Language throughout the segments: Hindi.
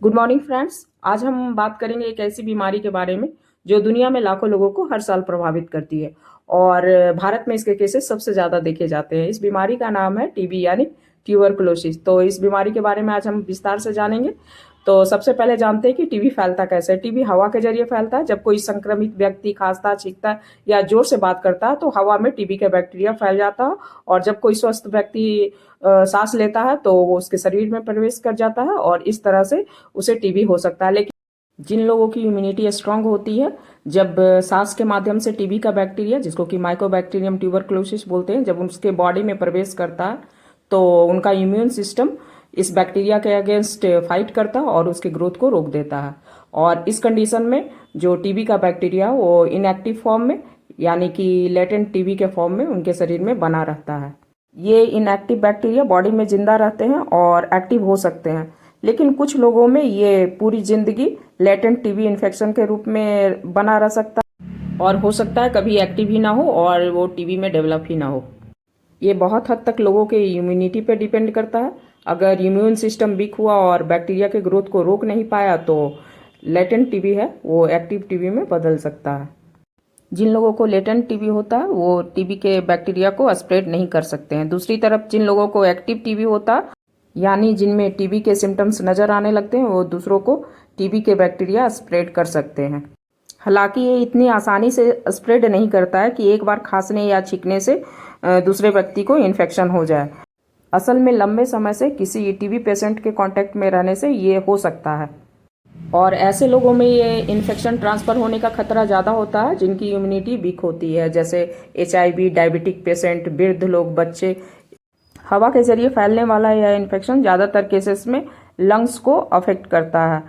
Good morning friends. आज हम बात करेंगे एक ऐसी बीमारी के बारे में जो दुनिया में लाखों लोगों को हर साल प्रभावित करती है और भारत में इसके केसेस सबसे ज़्यादा देखे जाते हैं। इस बीमारी का नाम है टीबी यानी ट्यूबरकुलोसिस। तो इस बीमारी के बारे में आज हम विस्तार से जानेंगे। तो सबसे पहले जानते हैं कि टीबी फैलता कैसे है। टीबी हवा के जरिए फैलता है। जब कोई संक्रमित व्यक्ति खांसता, छींकता या जोर से बात करता है तो हवा में टीबी का बैक्टीरिया फैल जाता है और जब कोई स्वस्थ व्यक्ति सांस लेता है तो वो उसके शरीर में प्रवेश कर जाता है और इस तरह से उसे टीबी हो सकता है। लेकिन जिन लोगों की इम्यूनिटी स्ट्रांग होती है, जब सांस के माध्यम से टीबी का बैक्टीरिया, जिसको कि माइकोबैक्टीरियम ट्यूबरकुलोसिस बोलते हैं, जब उसके बॉडी में प्रवेश करता है तो उनका इम्यून सिस्टम इस बैक्टीरिया के अगेंस्ट फाइट करता है और उसके ग्रोथ को रोक देता है। और इस कंडीशन में जो टीबी का बैक्टीरिया वो इनएक्टिव फॉर्म में यानी कि लेटेंट टीबी के फॉर्म में उनके शरीर में बना रहता है। ये इनएक्टिव बैक्टीरिया बॉडी में जिंदा रहते हैं और एक्टिव हो सकते हैं, लेकिन कुछ लोगों में ये पूरी जिंदगी लेटेंट टीबी इन्फेक्शन के रूप में बना रह सकता है और हो सकता है कभी एक्टिव ही ना हो और वो टीबी में डेवलप ही ना हो। ये बहुत हद तक लोगों के इम्यूनिटी पे डिपेंड करता है। अगर इम्यून सिस्टम वीक हुआ और बैक्टीरिया के ग्रोथ को रोक नहीं पाया तो लेटेंट टीबी है वो एक्टिव टीबी में बदल सकता है। जिन लोगों को लेटेंट टीबी होता है वो टीबी के बैक्टीरिया को स्प्रेड नहीं कर सकते हैं। दूसरी तरफ जिन लोगों को एक्टिव टीबी होता है यानी जिनमें टीबी के सिम्टम्स नज़र आने लगते हैं, वो दूसरों को टीबी के बैक्टीरिया स्प्रेड कर सकते हैं। हालांकि ये इतनी आसानी से स्प्रेड नहीं करता है कि एक बार खांसने या छींकने से दूसरे व्यक्ति को इन्फेक्शन हो जाए। असल में लंबे समय से किसी टीबी पेशेंट के कांटेक्ट में रहने से ये हो सकता है और ऐसे लोगों में ये इन्फेक्शन ट्रांसफ़र होने का खतरा ज़्यादा होता है जिनकी इम्यूनिटी वीक होती है, जैसे HIV, डायबिटिक पेशेंट, वृद्ध लोग, बच्चे। हवा के जरिए फैलने वाला यह इन्फेक्शन ज़्यादातर केसेस में लंग्स को अफेक्ट करता है।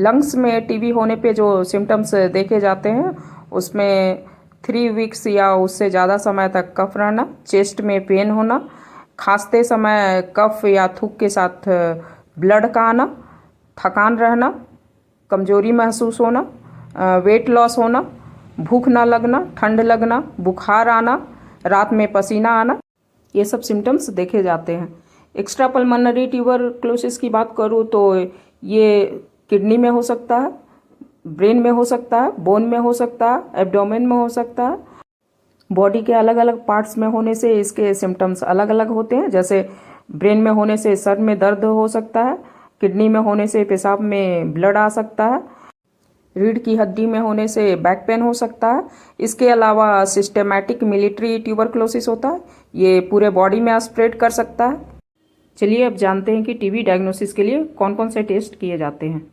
लंग्स में टीबी होने पे जो सिम्टम्स देखे जाते हैं उसमें 3 वीक्स या उससे ज़्यादा समय तक कफ रहना, चेस्ट में पेन होना, खांसते समय कफ या थूक के साथ ब्लड का आना, थकान रहना, कमजोरी महसूस होना, वेट लॉस होना, भूख ना लगना, ठंड लगना, बुखार आना, रात में पसीना आना, ये सब सिम्टम्स देखे जाते हैं। एक्स्ट्रा पल्मोनरी ट्यूबरकुलोसिस की बात करूँ तो ये किडनी में हो सकता है, ब्रेन में हो सकता है, बोन में हो सकता है, एब्डोमेन में हो सकता है। बॉडी के अलग अलग पार्ट्स में होने से इसके सिम्टम्स अलग अलग होते हैं। जैसे ब्रेन में होने से सर में दर्द हो सकता है, किडनी में होने से पेशाब में ब्लड आ सकता है, रीढ़ की हड्डी में होने से बैक पेन हो सकता है। इसके अलावा सिस्टेमैटिक मिलिट्री ट्यूबरकुलोसिस होता है, ये पूरे बॉडी में स्प्रेड कर सकता है। चलिए अब जानते हैं कि टीबी डायग्नोसिस के लिए कौन कौन से टेस्ट किए जाते हैं।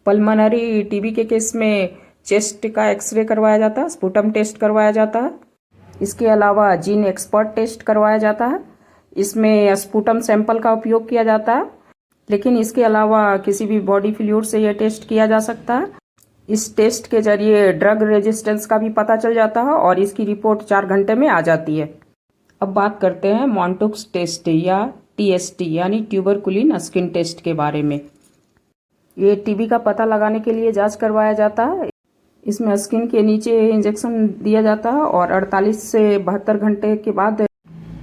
पल्मोनरी टीबी के केस में चेस्ट का एक्सरे करवाया जाता है, स्पुटम टेस्ट करवाया जाता है। इसके अलावा जीन एक्सपर्ट टेस्ट करवाया जाता है, इसमें स्पुटम सैंपल का उपयोग किया जाता है, लेकिन इसके अलावा किसी भी बॉडी फ्लूइड से यह टेस्ट किया जा सकता है। इस टेस्ट के जरिए ड्रग रेजिस्टेंस का भी पता चल जाता है और इसकी रिपोर्ट 4 घंटे में आ जाती है। अब बात करते हैं मॉन्टुक्स टेस्ट या TST यानी ट्यूबरकुलिन स्किन टेस्ट के बारे में। ये टीबी का पता लगाने के लिए जांच करवाया जाता है। इसमें स्किन के नीचे इंजेक्शन दिया जाता है और 48 से 72 घंटे के बाद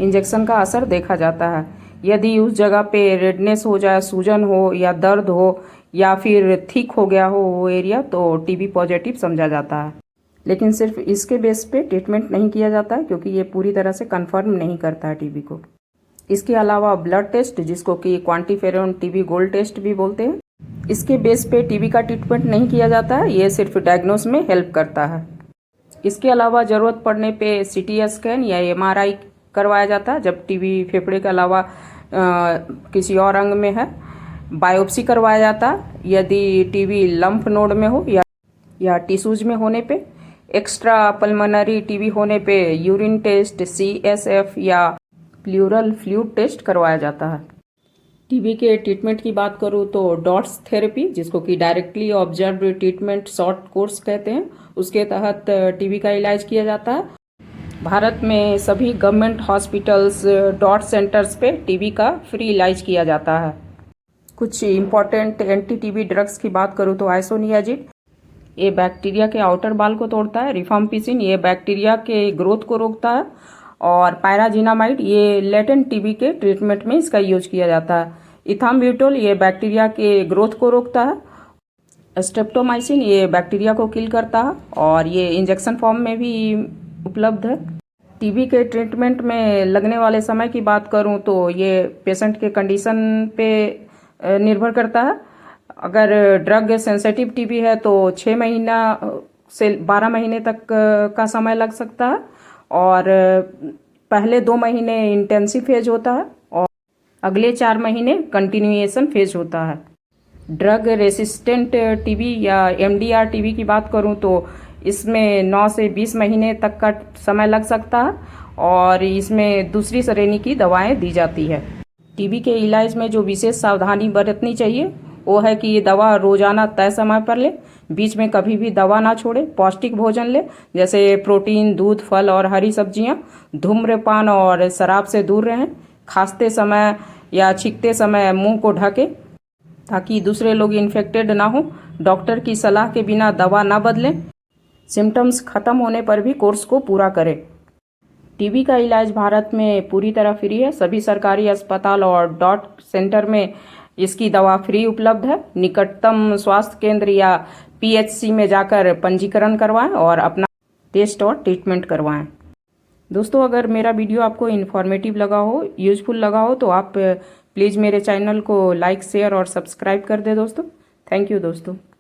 इंजेक्शन का असर देखा जाता है। यदि उस जगह पे रेडनेस हो जाए, सूजन हो या दर्द हो या फिर थिक हो गया हो वो एरिया, तो टीबी पॉजिटिव समझा जाता है। लेकिन सिर्फ इसके बेस पे ट्रीटमेंट नहीं किया जाता है क्योंकि ये पूरी तरह से कंफर्म नहीं करता है टीबी को। इसके अलावा ब्लड टेस्ट, जिसको कि क्वांटिफेरॉन टीबी गोल्ड टेस्ट भी बोलते हैं, इसके बेस पे टीबी का ट्रीटमेंट नहीं किया जाता है, ये सिर्फ डायग्नोस में हेल्प करता है। इसके अलावा ज़रूरत पड़ने पे CT स्कैन या MRI करवाया जाता है जब टीबी फेफड़े के अलावा किसी और अंग में है। बायोप्सी करवाया जाता है यदि टीबी लंफ नोड में हो या टिश्यूज में होने पे। एक्स्ट्रा पल्मोनरी टीबी होने पे यूरिन टेस्ट, CSF या प्लूरल फ्लूइड टेस्ट करवाया जाता है। टीबी के ट्रीटमेंट की बात करूँ तो डॉट्स थेरेपी, जिसको कि directly observed treatment short course कहते हैं, उसके तहत टीबी का इलाज किया जाता है। भारत में सभी गवर्नमेंट हॉस्पिटल्स, डॉट सेंटर्स पे टीबी का फ्री इलाज किया जाता है। कुछ इम्पॉर्टेंट एंटी टीबी ड्रग्स की बात करूँ तो आइसोनियाजिड, ये बैक्टीरिया के आउटर बाल को तोड़ता है। रिफाम्पिसिन, ये बैक्टीरिया के ग्रोथ को रोकता है। और पायराजिनामाइड, ये लेटेंट टीबी के ट्रीटमेंट में इसका यूज किया जाता है। इथाम्ब्यूटोल ये बैक्टीरिया के ग्रोथ को रोकता है। स्ट्रेप्टोमाइसिन ये बैक्टीरिया को किल करता है और ये इंजेक्शन फॉर्म में भी उपलब्ध है। टीबी के ट्रीटमेंट में लगने वाले समय की बात करूं तो ये पेशेंट के कंडीशन पे निर्भर करता है। अगर ड्रग सेंसिटिव टीबी है तो 6 महीना से 12 महीने तक का समय लग सकता है और पहले 2 महीने इंटेंसिव फेज होता है और अगले 4 महीने कंटिन्यूएशन फेज होता है। ड्रग रेसिस्टेंट टीबी या एमडीआर टीबी की बात करूं तो इसमें 9 से 20 महीने तक का समय लग सकता है और इसमें दूसरी श्रेणी की दवाएं दी जाती है। टीबी के इलाज में जो विशेष सावधानी बरतनी चाहिए वो है कि ये दवा रोजाना तय समय पर ले, बीच में कभी भी दवा ना छोड़े, पौष्टिक भोजन ले जैसे प्रोटीन, दूध, फल और हरी सब्जियां, धूम्रपान और शराब से दूर रहें, खांसते समय या छींकते समय मुंह को ढके ताकि दूसरे लोग इन्फेक्टेड ना हो, डॉक्टर की सलाह के बिना दवा ना बदलें, सिम्टम्स खत्म होने पर भी कोर्स को पूरा करें। टीबी का इलाज भारत में पूरी तरह फ्री है। सभी सरकारी अस्पताल और डॉट सेंटर में इसकी दवा फ्री उपलब्ध है। निकटतम स्वास्थ्य केंद्र या पीएचसी में जाकर पंजीकरण करवाएं और अपना टेस्ट और ट्रीटमेंट करवाएं। दोस्तों, अगर मेरा वीडियो आपको इन्फॉर्मेटिव लगा हो, यूजफुल लगा हो तो आप प्लीज़ मेरे चैनल को लाइक, शेयर और सब्सक्राइब कर दें दोस्तों। थैंक यू दोस्तों।